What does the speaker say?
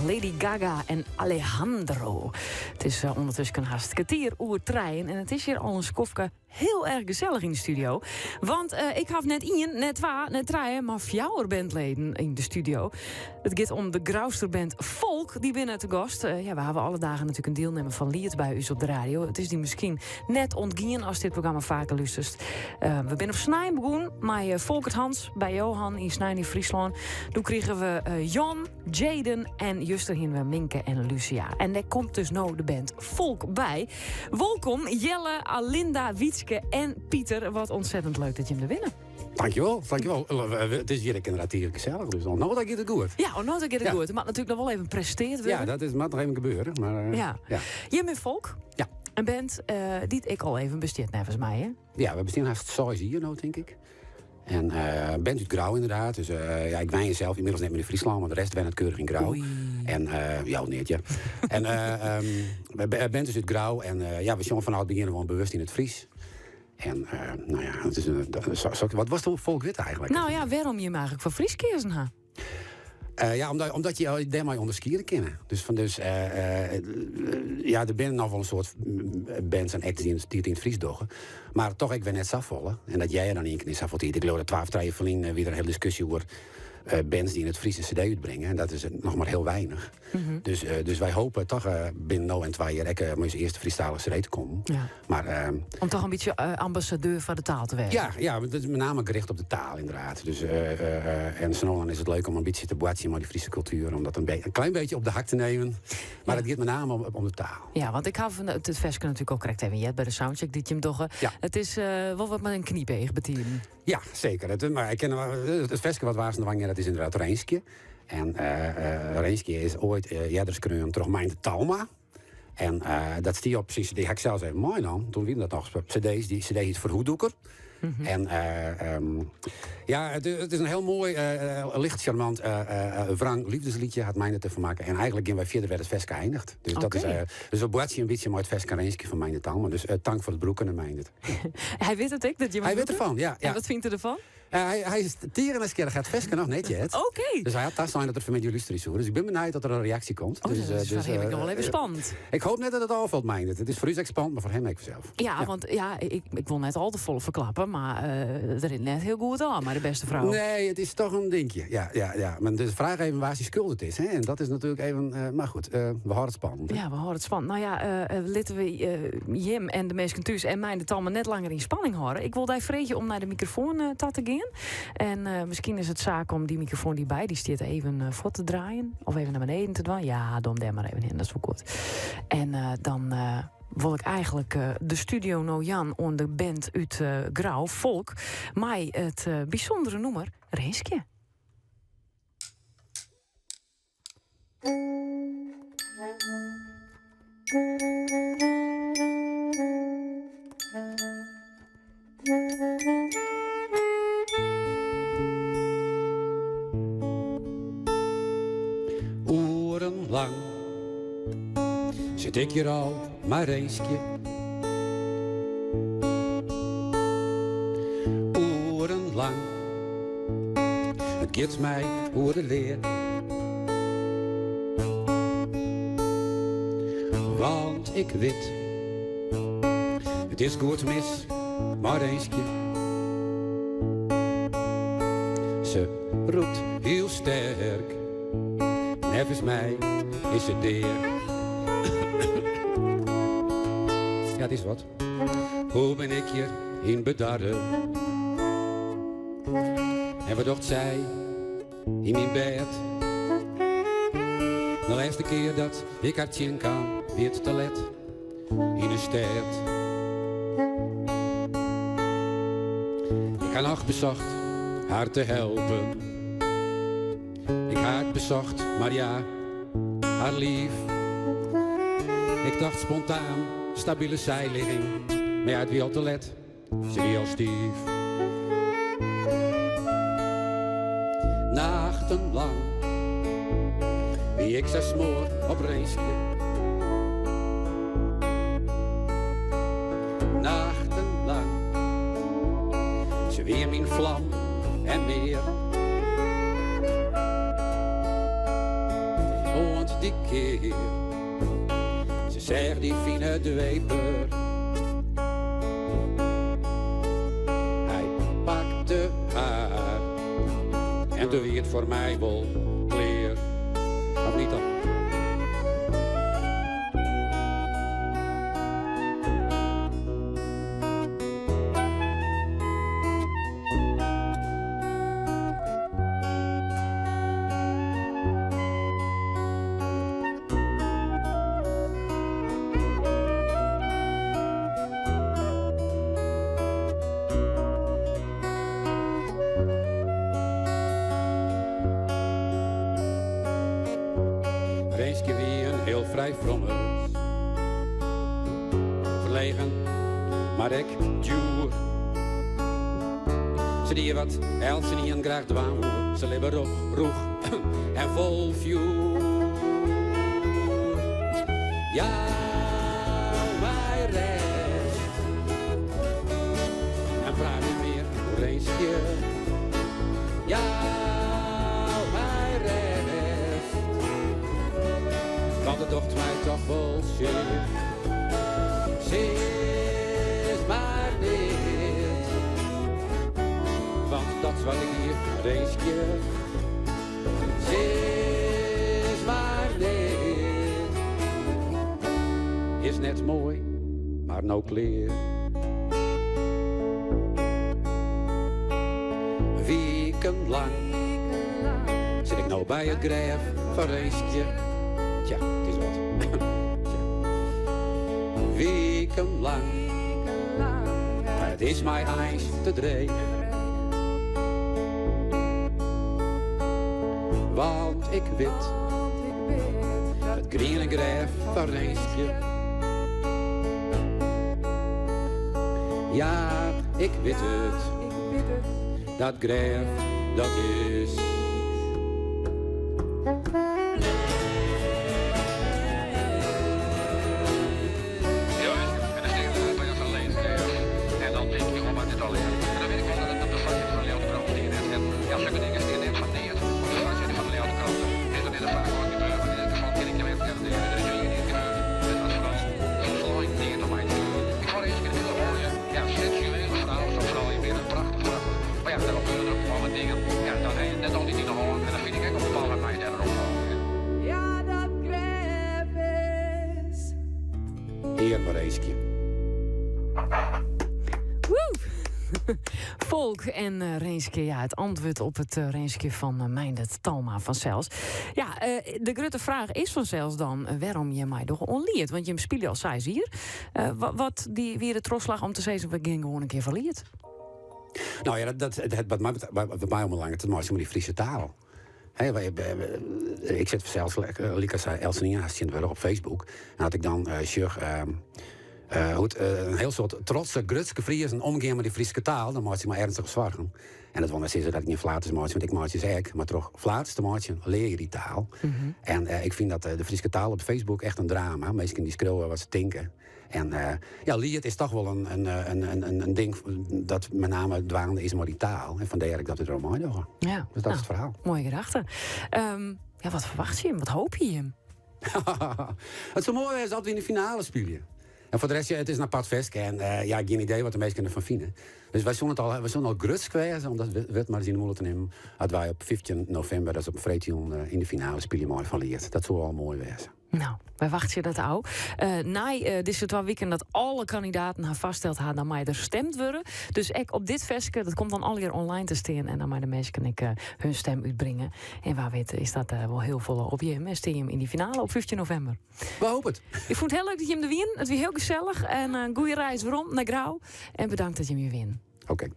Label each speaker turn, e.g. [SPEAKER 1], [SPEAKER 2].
[SPEAKER 1] Lady Gaga en Alejandro. Het is ondertussen haast kwartier oer trein. En het is hier al een skofke heel erg gezellig in de studio. Want ik had net treien, maar 4 bandleden in de studio. Het gaat om de Grauwsterband Volk, die binnen te gast. We hebben alle dagen natuurlijk een deelnemer van Lied bij u op de radio. Het is die misschien net ontgien als dit programma vaker luistert. We zijn op Snij begonnen, maar Volkert Hans bij Johan in Snij in Friesland. Toen kregen we Jan, Jaden en juster we Minke en Lucia. En daar komt dus nou de band Volk bij. Welkom Jelle, Alinda, Wietske en Pieter. Wat ontzettend leuk dat je hem er winnen.
[SPEAKER 2] Dankjewel. Het is hier inderdaad hier gezellig, dus dan gaat het goed.
[SPEAKER 1] Ja, nou dat het goed. Het mag natuurlijk nog wel even presteerd worden.
[SPEAKER 2] Ja, dat mag nog even gebeuren. Maar,
[SPEAKER 1] ja. Je bent Volk.
[SPEAKER 2] Ja.
[SPEAKER 1] Een band die ik al even besteed, volgens mij, hè?
[SPEAKER 2] Ja, we bestaan haast 6 hier nou, denk ik. En bent uit Grauw inderdaad. Dus ik wijn zelf inmiddels net meer in Friesland, maar de rest het keurig in Grauw.
[SPEAKER 1] Oei.
[SPEAKER 2] En neertje. En we bent dus uit Grauw en we zijn van het begin gewoon bewust in het Fries. En het is wat was het Volk wit eigenlijk?
[SPEAKER 1] Nou ja, waarom je hem eigenlijk voor Fries kiezen ha?
[SPEAKER 2] Omdat je daarmee onderskieren kennen. Er binnen nog wel een soort bands en acts die in het Fries doggen. Maar toch, ik ben net afvallen. En dat jij er dan in keer is afvallen. Ik geloof dat 12 treien verliezen weer een hele discussie over bands die in het Fries een cd uitbrengen. En dat is nog maar heel weinig. Mm-hmm. Dus wij hopen toch binnen nou en 2 jaar met onze eerste Friestalige cd te komen. Ja. Maar,
[SPEAKER 1] om toch een beetje ambassadeur van de taal te werken.
[SPEAKER 2] Ja, het is met name gericht op de taal inderdaad. Dus, en dan is het leuk om een beetje te boetsen met die Friese cultuur. Om dat een klein beetje op de hak te nemen. Maar het gaat met name om de taal.
[SPEAKER 1] Ja, want ik had het versje natuurlijk ook correct even. Je hebt bij de soundcheck dit je hem toch. Het is wel wat met een kniebeeg betieren.
[SPEAKER 2] Ja, zeker. Maar ik ken het versje wat waar ze wanneer dat is inderdaad Reenskje. En Reenskje is ooit jadderskreun terug mijn Talma. En dat stier op precies, die heb ik zelfs even mooi dan. Toen wie dat nog cd's, die cd heet Verhoedoeker. Mm-hmm. En het is een heel mooi, licht charmant, wrang liefdesliedje had mij te maken. En eigenlijk wij verder werd het vesk geëindigd. Dus dat is dus op boetje een beetje mooi het vesk Reenskje van mijn taal. Maar dus dank voor het broeken en mijn het.
[SPEAKER 1] Hij weet het ik dat je.
[SPEAKER 2] Hij weet ervan, ja.
[SPEAKER 1] En wat vindt hij ervan?
[SPEAKER 2] Hij is tieren eens keer gaat vesken nog net yet.
[SPEAKER 1] Oké.
[SPEAKER 2] Dus hij had dat zijn dat er van jullie is. Dus ik ben benieuwd dat er een reactie komt.
[SPEAKER 1] Dus heb ik nog wel even spannend.
[SPEAKER 2] Ik hoop net dat het al valt mij. Het is voor u spannend, maar voor hem ik zelf.
[SPEAKER 1] Ja, want ik wil net al te volle verklappen, maar er is net heel goed aan, maar de beste vrouw.
[SPEAKER 2] Nee, het is toch een dingetje. Ja. Maar de vraag even waar hij schuldig is. Hè? En dat is natuurlijk even. Maar goed, we houden het spannend.
[SPEAKER 1] Ja, we houden het spannend. Nou ja, laten we Jim en de meesten thuis en mij het allemaal net langer in spanning houden. Ik wil daar vreetje om naar de microfoon te gaan. En misschien is het zaak om die microfoon die bij die staat even voor te draaien. Of even naar beneden te doen. Ja, dan daar maar even in, dat is wel goed. En dan wil ik eigenlijk de studio nou Jan on de band uit Grauw, Volk. Maar het bijzondere nummer, Reenskje.
[SPEAKER 2] Urenlang zit ik hier al maar Reenskje. Urenlang, het gaat mij hoe de leer. Want ik weet, het is goed mis, maar Reenskje. Ze roept heel sterk. Nevens mij is het deer. Ja, het is wat. Hoe ben ik hier in bedarren? En wat dacht zij in mijn bed? De laatste keer dat ik haar tjen kan, weer te let in een stad. Ik had nog bezocht haar te helpen. Ik had het bezocht, maar ja, haar lief. Ik dacht spontaan, stabiele zijligging. Maar ja, het wie al te let, ze wie al stief. Nachtenlang, wie ik zes smoor op Reenskje. Nachtenlang, ze weer mijn vlam en meer. die keer. Ze zegt die fine dweper. Hij pakte haar. En toen wie het voor mij wel kleer. Of niet dan? Reensje wie een heel vrij frommers. Verlegen, maar ik duur. Ze die wat Els niet en graag dwaan. Ze leven roeg en vol vuur. Ja, mijn rest. En vraag niet meer hoe Reensje. Ja, mijn rest. Want het docht mij toch wel zeer. Ze is maar niet. Want dat is wat ik hier Reensje. Ze is maar niet. Is net mooi, maar nou kleer. Wekenlang zit ik nou bij het graf van Reensje. Tja, het is wat. Tja. Wekenlang. Maar het is mij ijs te dreig. Want ik weet het groene graf van Reensje. Ja, ik weet het. Dat graf, dat is. Hier maar Reensje.
[SPEAKER 1] Woe! Volk en Reensje, ja, het antwoord op het Reensje van Meindert Talma van Cels. Ja, de grote vraag is van Cels dan waarom je mij toch onleert. Want je hem speelde al 6 hier. Wat die weer de trosslag om te zeggen, we gaan gewoon een keer verliert.
[SPEAKER 2] Nou ja, wat mij ombelangrijk het maakt met die Friese taal. Ik zit zelfs Likas Elsenia op Facebook. En had ik dan een heel soort trotse, grutske Friesen omgaan met die Friese taal, dan maak je maar ernstig zorgen. En dat wil niet zeggen dat ik niet Vlaams maak, want ik maak je zeg, maar toch Vlaams te maken leer je die taal. Mm-hmm. En ik vind dat de Friese taal op Facebook echt een drama. Mensen die schreeuwen wat ze denken. En lied is toch wel een ding dat met name dwaande is maar die taal. En vandaar dat we er allemaal doen.
[SPEAKER 1] Ja,
[SPEAKER 2] dus dat is het verhaal.
[SPEAKER 1] Mooie gedachte. Wat verwacht je hem? Wat hoop je hem?
[SPEAKER 2] Het zo mooi is dat we in de finale spelen. En voor de rest, het is een apart feestje. En geen idee wat de meesten ervan vinden. Dus wij zijn al gruts geweest, omdat we het maar eens in de moeilijk te nemen. Dat wij op 15 november, dat is op een vrijdag in de finale spelen mooi van Liert. Dat zou al mooi wezen.
[SPEAKER 1] Nou, wij wachten dat al. Dit is het wel weekend dat alle kandidaten haar vaststelt haar dan mij er gestemd worden. Dus ik op dit festje, dat komt dan al hier online te staan. En dan mij de mensen kan ik hun stem uitbrengen. En waar weet is dat wel heel veel op je. En steen je hem in die finale op 15 november.
[SPEAKER 2] We hopen het.
[SPEAKER 1] Ik vond het heel leuk dat je hem er win. Het was heel gezellig. En een goede reis rond naar Grauw. En bedankt dat je hem hier win.
[SPEAKER 2] Oké.